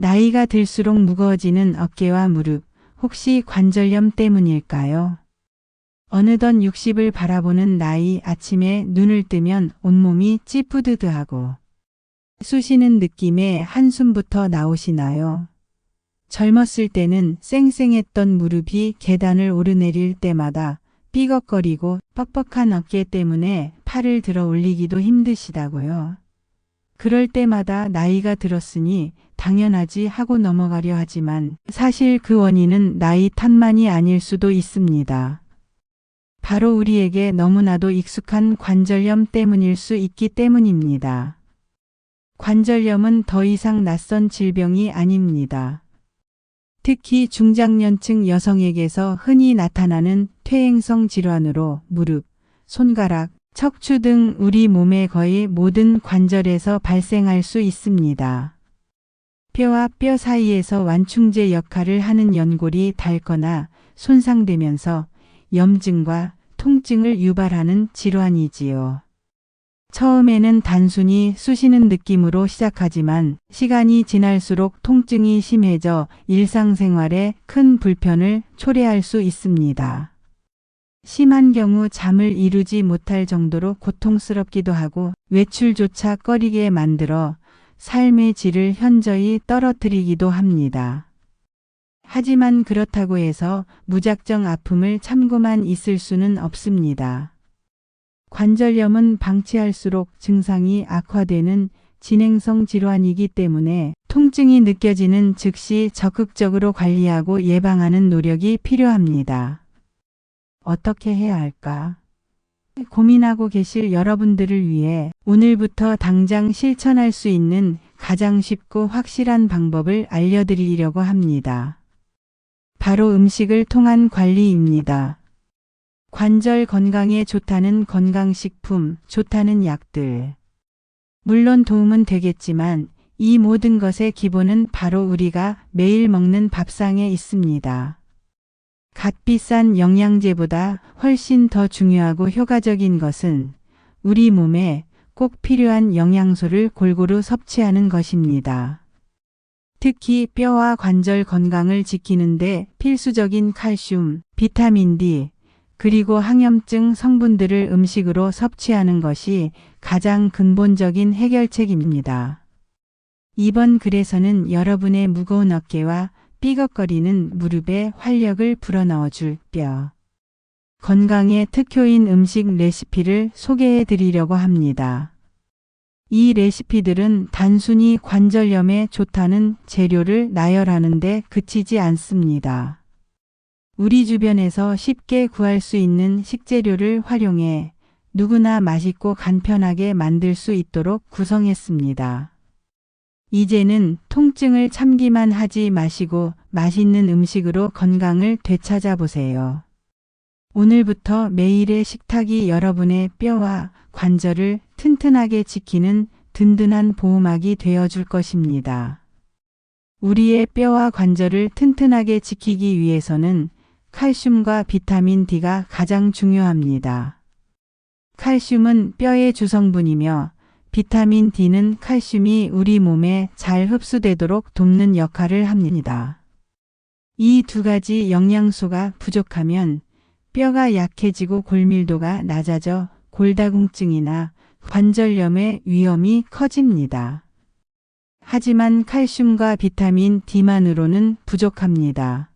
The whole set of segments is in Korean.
나이가 들수록 무거워지는 어깨와 무릎, 혹시 관절염 때문일까요? 어느덧 60을 바라보는 나이, 아침에 눈을 뜨면 온몸이 찌뿌드드하고 쑤시는 느낌의 한숨부터 나오시나요? 젊었을 때는 쌩쌩했던 무릎이 계단을 오르내릴 때마다 삐걱거리고 뻑뻑한 어깨 때문에 팔을 들어 올리기도 힘드시다고요. 그럴 때마다 나이가 들었으니 당연하지 하고 넘어가려 하지만 사실 그 원인은 나이 탓만이 아닐 수도 있습니다. 바로 우리에게 너무나도 익숙한 관절염 때문일 수 있기 때문입니다. 관절염은 더 이상 낯선 질병이 아닙니다. 특히 중장년층 여성에게서 흔히 나타나는 퇴행성 질환으로 무릎, 손가락, 척추 등 우리 몸의 거의 모든 관절에서 발생할 수 있습니다. 뼈와 뼈 사이에서 완충제 역할을 하는 연골이 닳거나 손상되면서 염증과 통증을 유발하는 질환이지요. 처음에는 단순히 쑤시는 느낌으로 시작하지만 시간이 지날수록 통증이 심해져 일상생활에 큰 불편을 초래할 수 있습니다. 심한 경우 잠을 이루지 못할 정도로 고통스럽기도 하고 외출조차 꺼리게 만들어 삶의 질을 현저히 떨어뜨리기도 합니다. 하지만 그렇다고 해서 무작정 아픔을 참고만 있을 수는 없습니다. 관절염은 방치할수록 증상이 악화되는 진행성 질환이기 때문에 통증이 느껴지는 즉시 적극적으로 관리하고 예방하는 노력이 필요합니다. 어떻게 해야 할까? 고민하고 계실 여러분들을 위해 오늘부터 당장 실천할 수 있는 가장 쉽고 확실한 방법을 알려드리려고 합니다. 바로 음식을 통한 관리입니다. 관절 건강에 좋다는 건강식품, 좋다는 약들. 물론 도움은 되겠지만 이 모든 것의 기본은 바로 우리가 매일 먹는 밥상에 있습니다. 값비싼 영양제보다 훨씬 더 중요하고 효과적인 것은 우리 몸에 꼭 필요한 영양소를 골고루 섭취하는 것입니다. 특히 뼈와 관절 건강을 지키는데 필수적인 칼슘, 비타민 D, 그리고 항염증 성분들을 음식으로 섭취하는 것이 가장 근본적인 해결책입니다. 이번 글에서는 여러분의 무거운 어깨와 삐걱거리는 무릎에 활력을 불어넣어 줄 뼈 건강에 특효인 음식 레시피를 소개해 드리려고 합니다. 이 레시피들은 단순히 관절염에 좋다는 재료를 나열하는 데 그치지 않습니다. 우리 주변에서 쉽게 구할 수 있는 식재료를 활용해 누구나 맛있고 간편하게 만들 수 있도록 구성했습니다. 이제는 통증을 참기만 하지 마시고 맛있는 음식으로 건강을 되찾아 보세요. 오늘부터 매일의 식탁이 여러분의 뼈와 관절을 튼튼하게 지키는 든든한 보호막이 되어줄 것입니다. 우리의 뼈와 관절을 튼튼하게 지키기 위해서는 칼슘과 비타민 D가 가장 중요합니다. 칼슘은 뼈의 주성분이며 비타민 D는 칼슘이 우리 몸에 잘 흡수되도록 돕는 역할을 합니다. 이 두 가지 영양소가 부족하면 뼈가 약해지고 골밀도가 낮아져 골다공증이나 관절염의 위험이 커집니다. 하지만 칼슘과 비타민 D만으로는 부족합니다.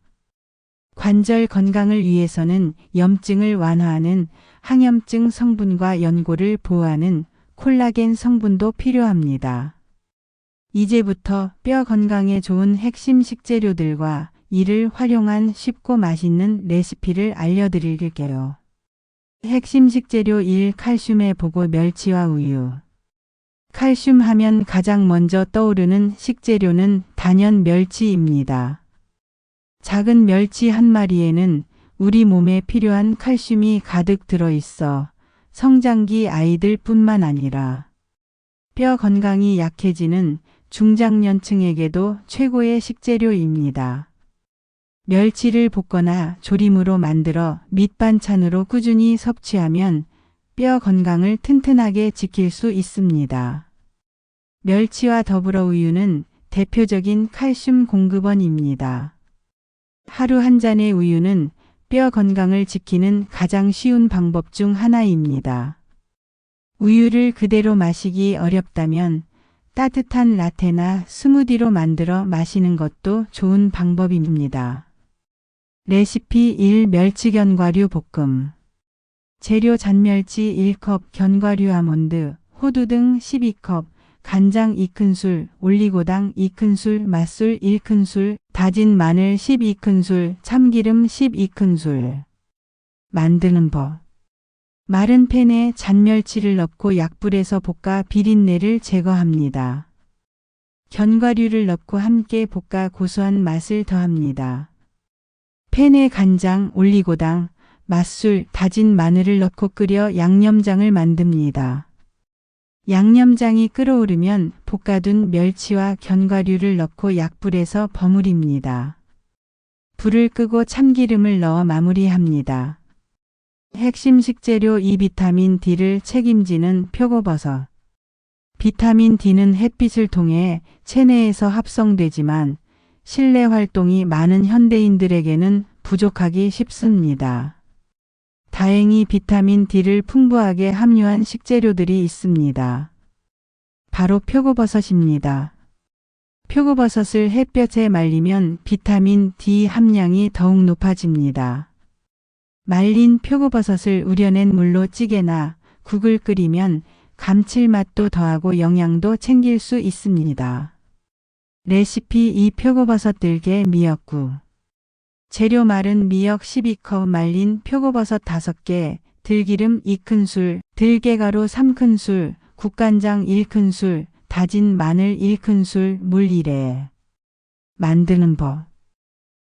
관절 건강을 위해서는 염증을 완화하는 항염증 성분과 연골을 보호하는 콜라겐 성분도 필요합니다. 이제부터 뼈 건강에 좋은 핵심 식재료들과 이를 활용한 쉽고 맛있는 레시피를 알려드릴게요. 핵심 식재료 1. 칼슘의 보고 멸치와 우유. 칼슘 하면 가장 먼저 떠오르는 식재료는 단연 멸치입니다. 작은 멸치 한 마리에는 우리 몸에 필요한 칼슘이 가득 들어있어 성장기 아이들 뿐만 아니라 뼈 건강이 약해지는 중장년층에게도 최고의 식재료입니다. 멸치를 볶거나 조림으로 만들어 밑반찬으로 꾸준히 섭취하면 뼈 건강을 튼튼하게 지킬 수 있습니다. 멸치와 더불어 우유는 대표적인 칼슘 공급원입니다. 하루 한 잔의 우유는 뼈 건강을 지키는 가장 쉬운 방법 중 하나입니다. 우유를 그대로 마시기 어렵다면 따뜻한 라테나 스무디로 만들어 마시는 것도 좋은 방법입니다. 레시피 1. 멸치 견과류 볶음. 재료 잔멸치 1컵, 견과류 아몬드, 호두 등 12컵, 간장 2큰술, 올리고당 2큰술, 맛술 1큰술, 다진 마늘 12큰술, 참기름 12큰술. 만드는 법. 마른 팬에 잔멸치를 넣고 약불에서 볶아 비린내를 제거합니다. 견과류를 넣고 함께 볶아 고소한 맛을 더합니다. 팬에 간장, 올리고당, 맛술, 다진 마늘을 넣고 끓여 양념장을 만듭니다. 양념장이 끓어오르면 볶아둔 멸치와 견과류를 넣고 약불에서 버무립니다. 불을 끄고 참기름을 넣어 마무리합니다. 핵심 식재료 2. 비타민 D를 책임지는 표고버섯. 비타민 D는 햇빛을 통해 체내에서 합성되지만 실내 활동이 많은 현대인들에게는 부족하기 쉽습니다. 다행히 비타민 D를 풍부하게 함유한 식재료들이 있습니다. 바로 표고버섯입니다. 표고버섯을 햇볕에 말리면 비타민 D 함량이 더욱 높아집니다. 말린 표고버섯을 우려낸 물로 찌개나 국을 끓이면 감칠맛도 더하고 영양도 챙길 수 있습니다. 레시피 2. 표고버섯 들깨 미역국. 재료 마른 미역 12컵, 말린 표고버섯 5개, 들기름 2큰술, 들깨가루 3큰술, 국간장 1큰술, 다진 마늘 1큰술, 물 1회. 만드는 법.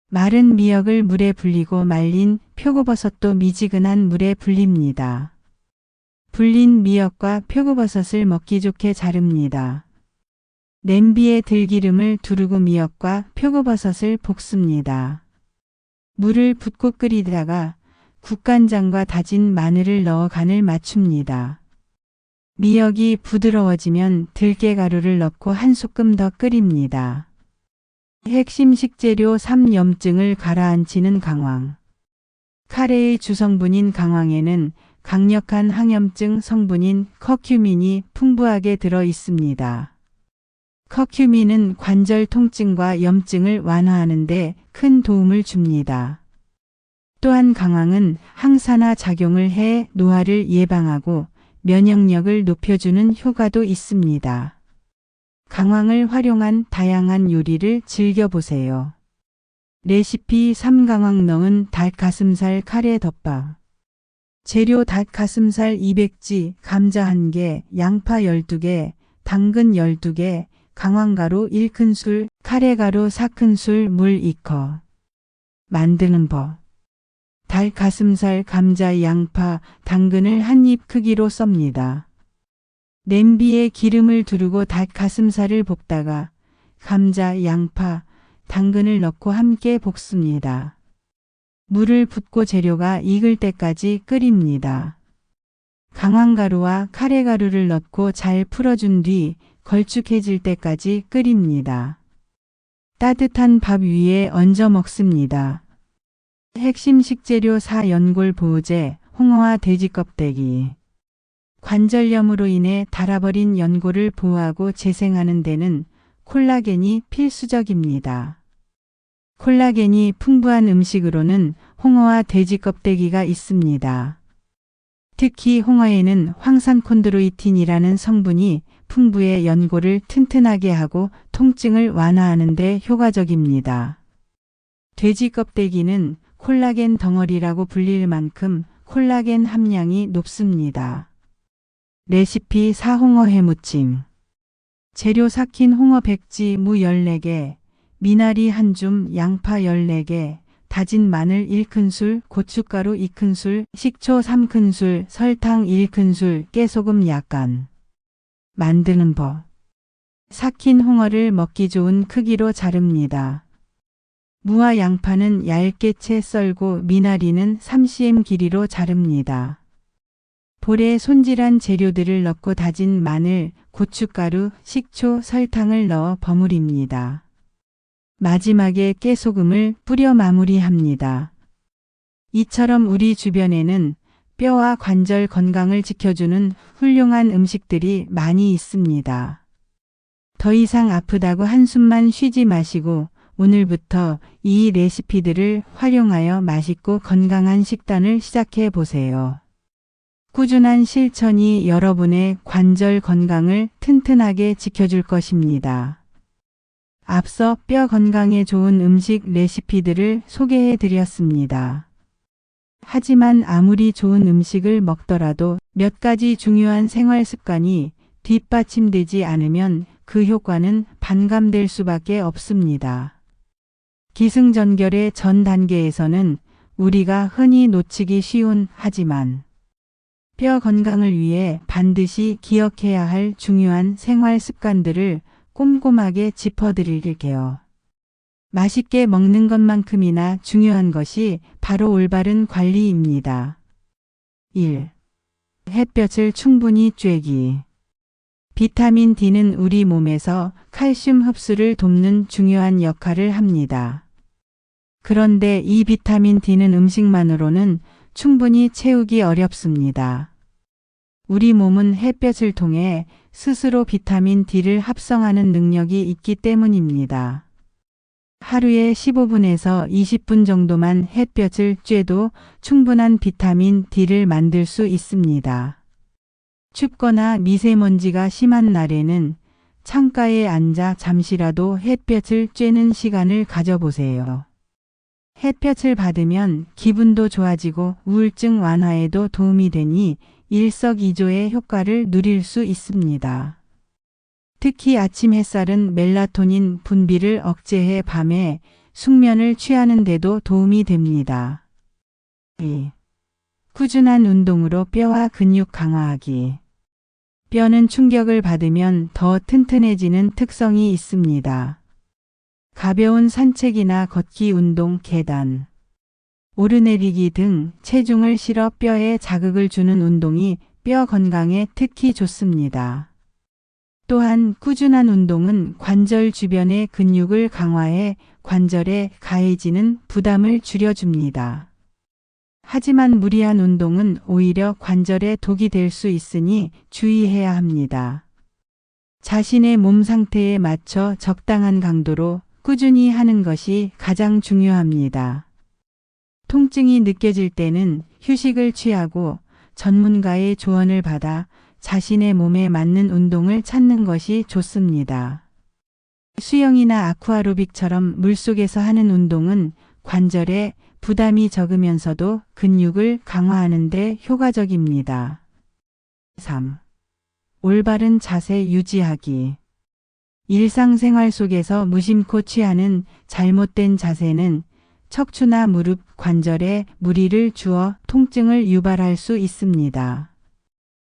마른 미역을 물에 불리고 말린 표고버섯도 미지근한 물에 불립니다. 불린 미역과 표고버섯을 먹기 좋게 자릅니다. 냄비에 들기름을 두르고 미역과 표고버섯을 볶습니다. 물을 붓고 끓이다가 국간장과 다진 마늘을 넣어 간을 맞춥니다. 미역이 부드러워지면 들깨가루를 넣고 한 소끔 더 끓입니다. 핵심 식재료 3. 염증을 가라앉히는 강황. 카레의 주성분인 강황에는 강력한 항염증 성분인 커큐민이 풍부하게 들어 있습니다. 커큐민은 관절 통증과 염증을 완화하는 데 큰 도움을 줍니다. 또한 강황은 항산화 작용을 해 노화를 예방하고 면역력을 높여주는 효과도 있습니다. 강황을 활용한 다양한 요리를 즐겨보세요. 레시피 3. 강황 넣은 닭가슴살 카레 덮밥. 재료 닭가슴살 200g, 감자 1개, 양파 12개, 당근 12개, 강황가루 1큰술, 카레가루 4큰술, 물 2컵. 만드는 법. 닭가슴살, 감자, 양파, 당근을 한 입 크기로 썹니다. 냄비에 기름을 두르고 닭가슴살을 볶다가 감자, 양파, 당근을 넣고 함께 볶습니다. 물을 붓고 재료가 익을 때까지 끓입니다. 강황가루와 카레가루를 넣고 잘 풀어준 뒤 걸쭉해질 때까지 끓입니다. 따뜻한 밥 위에 얹어 먹습니다. 핵심 식재료 4. 연골 보호제, 홍어와 돼지 껍데기. 관절염으로 인해 닳아버린 연골을 보호하고 재생하는 데는 콜라겐이 필수적입니다. 콜라겐이 풍부한 음식으로는 홍어와 돼지 껍데기가 있습니다. 특히 홍어에는 황산콘드로이틴이라는 성분이 풍부해 연골을 튼튼하게 하고 통증을 완화하는 데 효과적입니다. 돼지 껍데기는 콜라겐 덩어리라고 불릴 만큼 콜라겐 함량이 높습니다. 레시피 4. 홍어 해무침. 재료 삭힌 홍어 100g, 무 14개, 미나리 1줌, 양파 14개, 다진 마늘 1큰술, 고춧가루 2큰술, 식초 3큰술, 설탕 1큰술, 깨소금 약간. 만드는 법. 삭힌 홍어를 먹기 좋은 크기로 자릅니다. 무와 양파는 얇게 채 썰고 미나리는 3cm 길이로 자릅니다. 볼에 손질한 재료들을 넣고 다진 마늘, 고춧가루, 식초, 설탕을 넣어 버무립니다. 마지막에 깨소금을 뿌려 마무리합니다. 이처럼 우리 주변에는 뼈와 관절 건강을 지켜주는 훌륭한 음식들이 많이 있습니다. 더 이상 아프다고 한숨만 쉬지 마시고 오늘부터 이 레시피들을 활용하여 맛있고 건강한 식단을 시작해 보세요. 꾸준한 실천이 여러분의 관절 건강을 튼튼하게 지켜줄 것입니다. 앞서 뼈 건강에 좋은 음식 레시피들을 소개해 드렸습니다. 하지만 아무리 좋은 음식을 먹더라도 몇 가지 중요한 생활 습관이 뒷받침되지 않으면 그 효과는 반감될 수밖에 없습니다. 기승전결의 전 단계에서는 우리가 흔히 놓치기 쉬운 하지만 뼈 건강을 위해 반드시 기억해야 할 중요한 생활 습관들을 꼼꼼하게 짚어드릴게요. 맛있게 먹는 것만큼이나 중요한 것이 바로 올바른 관리입니다. 1. 햇볕을 충분히 쬐기. 비타민 D는 우리 몸에서 칼슘 흡수를 돕는 중요한 역할을 합니다. 그런데 이 비타민 D는 음식만으로는 충분히 채우기 어렵습니다. 우리 몸은 햇볕을 통해 스스로 비타민 D를 합성하는 능력이 있기 때문입니다. 하루에 15분에서 20분 정도만 햇볕을 쬐도 충분한 비타민 D를 만들 수 있습니다. 춥거나 미세먼지가 심한 날에는 창가에 앉아 잠시라도 햇볕을 쬐는 시간을 가져보세요. 햇볕을 받으면 기분도 좋아지고 우울증 완화에도 도움이 되니 일석이조의 효과를 누릴 수 있습니다. 특히 아침 햇살은 멜라토닌 분비를 억제해 밤에 숙면을 취하는 데도 도움이 됩니다. 2. 꾸준한 운동으로 뼈와 근육 강화하기. 뼈는 충격을 받으면 더 튼튼해지는 특성이 있습니다. 가벼운 산책이나 걷기 운동, 계단, 오르내리기 등 체중을 실어 뼈에 자극을 주는 운동이 뼈 건강에 특히 좋습니다. 또한 꾸준한 운동은 관절 주변의 근육을 강화해 관절에 가해지는 부담을 줄여줍니다. 하지만 무리한 운동은 오히려 관절에 독이 될 수 있으니 주의해야 합니다. 자신의 몸 상태에 맞춰 적당한 강도로 꾸준히 하는 것이 가장 중요합니다. 통증이 느껴질 때는 휴식을 취하고 전문가의 조언을 받아 자신의 몸에 맞는 운동을 찾는 것이 좋습니다. 수영이나 아쿠아로빅처럼 물속에서 하는 운동은 관절에 부담이 적으면서도 근육을 강화하는 데 효과적입니다. 3. 올바른 자세 유지하기. 일상생활 속에서 무심코 취하는 잘못된 자세는 척추나 무릎, 관절에 무리를 주어 통증을 유발할 수 있습니다.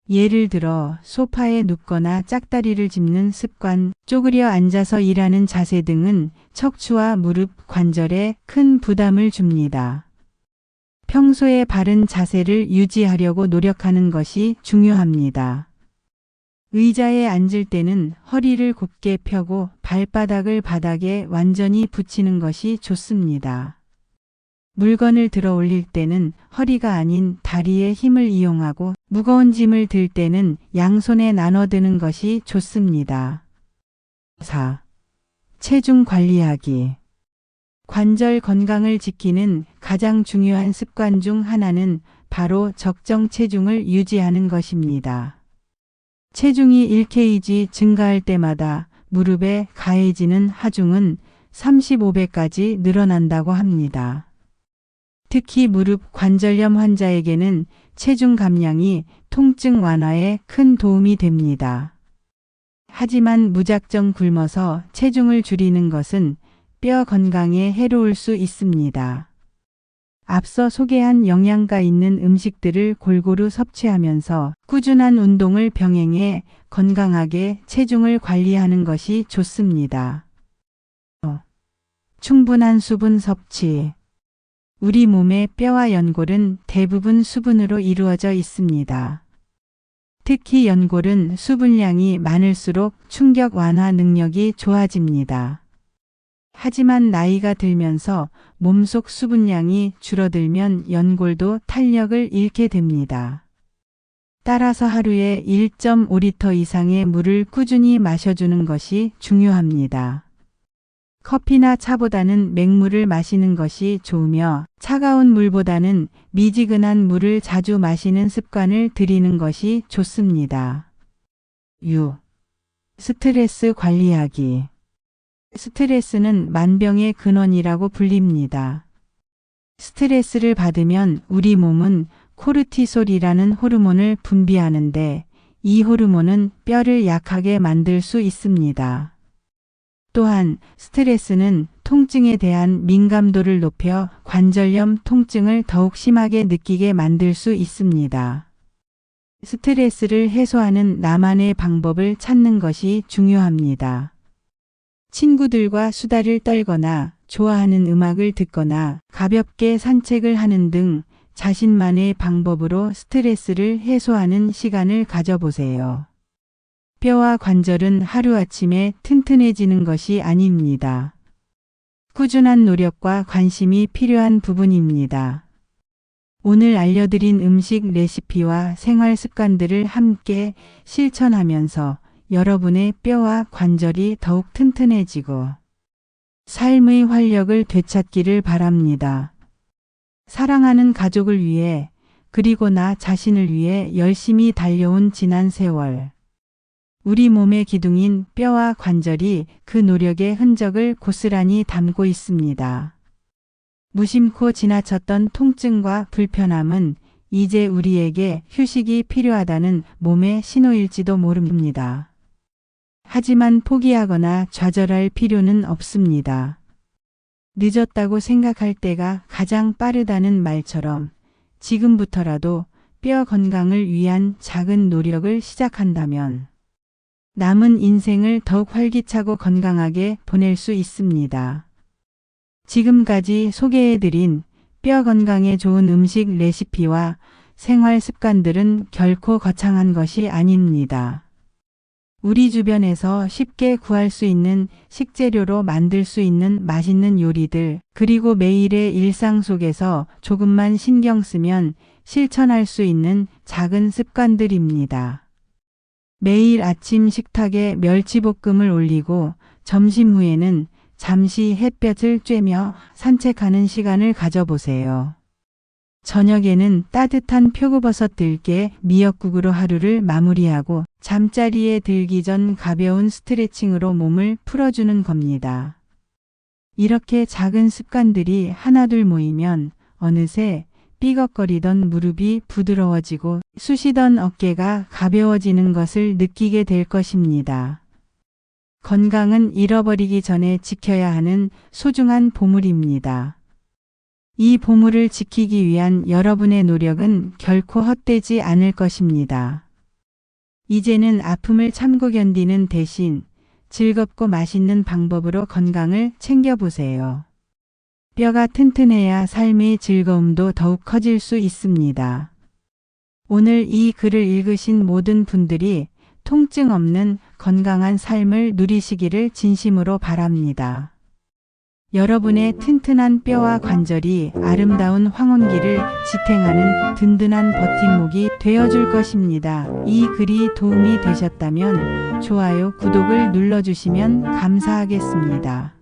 예를 들어 소파에 눕거나 짝다리를 짚는 습관, 쪼그려 앉아서 일하는 자세 등은 척추와 무릎, 관절에 큰 부담을 줍니다. 평소에 바른 자세를 유지하려고 노력하는 것이 중요합니다. 의자에 앉을 때는 허리를 곧게 펴고 발바닥을 바닥에 완전히 붙이는 것이 좋습니다. 물건을 들어 올릴 때는 허리가 아닌 다리의 힘을 이용하고 무거운 짐을 들 때는 양손에 나눠 드는 것이 좋습니다. 4. 체중 관리하기. 관절 건강을 지키는 가장 중요한 습관 중 하나는 바로 적정 체중을 유지하는 것입니다. 체중이 1kg 증가할 때마다 무릎에 가해지는 하중은 35배까지 늘어난다고 합니다. 특히 무릎 관절염 환자에게는 체중 감량이 통증 완화에 큰 도움이 됩니다. 하지만 무작정 굶어서 체중을 줄이는 것은 뼈 건강에 해로울 수 있습니다. 앞서 소개한 영양가 있는 음식들을 골고루 섭취하면서 꾸준한 운동을 병행해 건강하게 체중을 관리하는 것이 좋습니다. 충분한 수분 섭취. 우리 몸의 뼈와 연골은 대부분 수분으로 이루어져 있습니다. 특히 연골은 수분량이 많을수록 충격 완화 능력이 좋아집니다. 하지만 나이가 들면서 몸속 수분량이 줄어들면 연골도 탄력을 잃게 됩니다. 따라서 하루에 1.5리터 이상의 물을 꾸준히 마셔주는 것이 중요합니다. 커피나 차보다는 맹물을 마시는 것이 좋으며 차가운 물보다는 미지근한 물을 자주 마시는 습관을 들이는 것이 좋습니다. 스트레스 관리하기. 스트레스는 만병의 근원이라고 불립니다. 스트레스를 받으면 우리 몸은 코르티솔이라는 호르몬을 분비하는데 이 호르몬은 뼈를 약하게 만들 수 있습니다. 또한 스트레스는 통증에 대한 민감도를 높여 관절염 통증을 더욱 심하게 느끼게 만들 수 있습니다. 스트레스를 해소하는 나만의 방법을 찾는 것이 중요합니다. 친구들과 수다를 떨거나 좋아하는 음악을 듣거나 가볍게 산책을 하는 등 자신만의 방법으로 스트레스를 해소하는 시간을 가져보세요. 뼈와 관절은 하루아침에 튼튼해지는 것이 아닙니다. 꾸준한 노력과 관심이 필요한 부분입니다. 오늘 알려드린 음식 레시피와 생활 습관들을 함께 실천하면서 여러분의 뼈와 관절이 더욱 튼튼해지고 삶의 활력을 되찾기를 바랍니다. 사랑하는 가족을 위해 그리고 나 자신을 위해 열심히 달려온 지난 세월. 우리 몸의 기둥인 뼈와 관절이 그 노력의 흔적을 고스란히 담고 있습니다. 무심코 지나쳤던 통증과 불편함은 이제 우리에게 휴식이 필요하다는 몸의 신호일지도 모릅니다. 하지만 포기하거나 좌절할 필요는 없습니다. 늦었다고 생각할 때가 가장 빠르다는 말처럼 지금부터라도 뼈 건강을 위한 작은 노력을 시작한다면 남은 인생을 더욱 활기차고 건강하게 보낼 수 있습니다. 지금까지 소개해드린 뼈 건강에 좋은 음식 레시피와 생활 습관들은 결코 거창한 것이 아닙니다. 우리 주변에서 쉽게 구할 수 있는 식재료로 만들 수 있는 맛있는 요리들, 그리고 매일의 일상 속에서 조금만 신경 쓰면 실천할 수 있는 작은 습관들입니다. 매일 아침 식탁에 멸치볶음을 올리고 점심 후에는 잠시 햇볕을 쬐며 산책하는 시간을 가져보세요. 저녁에는 따뜻한 표고버섯 들깨 미역국으로 하루를 마무리하고 잠자리에 들기 전 가벼운 스트레칭으로 몸을 풀어주는 겁니다. 이렇게 작은 습관들이 하나둘 모이면 어느새 삐걱거리던 무릎이 부드러워지고 쑤시던 어깨가 가벼워지는 것을 느끼게 될 것입니다. 건강은 잃어버리기 전에 지켜야 하는 소중한 보물입니다. 이 보물을 지키기 위한 여러분의 노력은 결코 헛되지 않을 것입니다. 이제는 아픔을 참고 견디는 대신 즐겁고 맛있는 방법으로 건강을 챙겨보세요. 뼈가 튼튼해야 삶의 즐거움도 더욱 커질 수 있습니다. 오늘 이 글을 읽으신 모든 분들이 통증 없는 건강한 삶을 누리시기를 진심으로 바랍니다. 여러분의 튼튼한 뼈와 관절이 아름다운 황혼기를 지탱하는 든든한 버팀목이 되어줄 것입니다. 이 글이 도움이 되셨다면 좋아요, 구독을 눌러주시면 감사하겠습니다.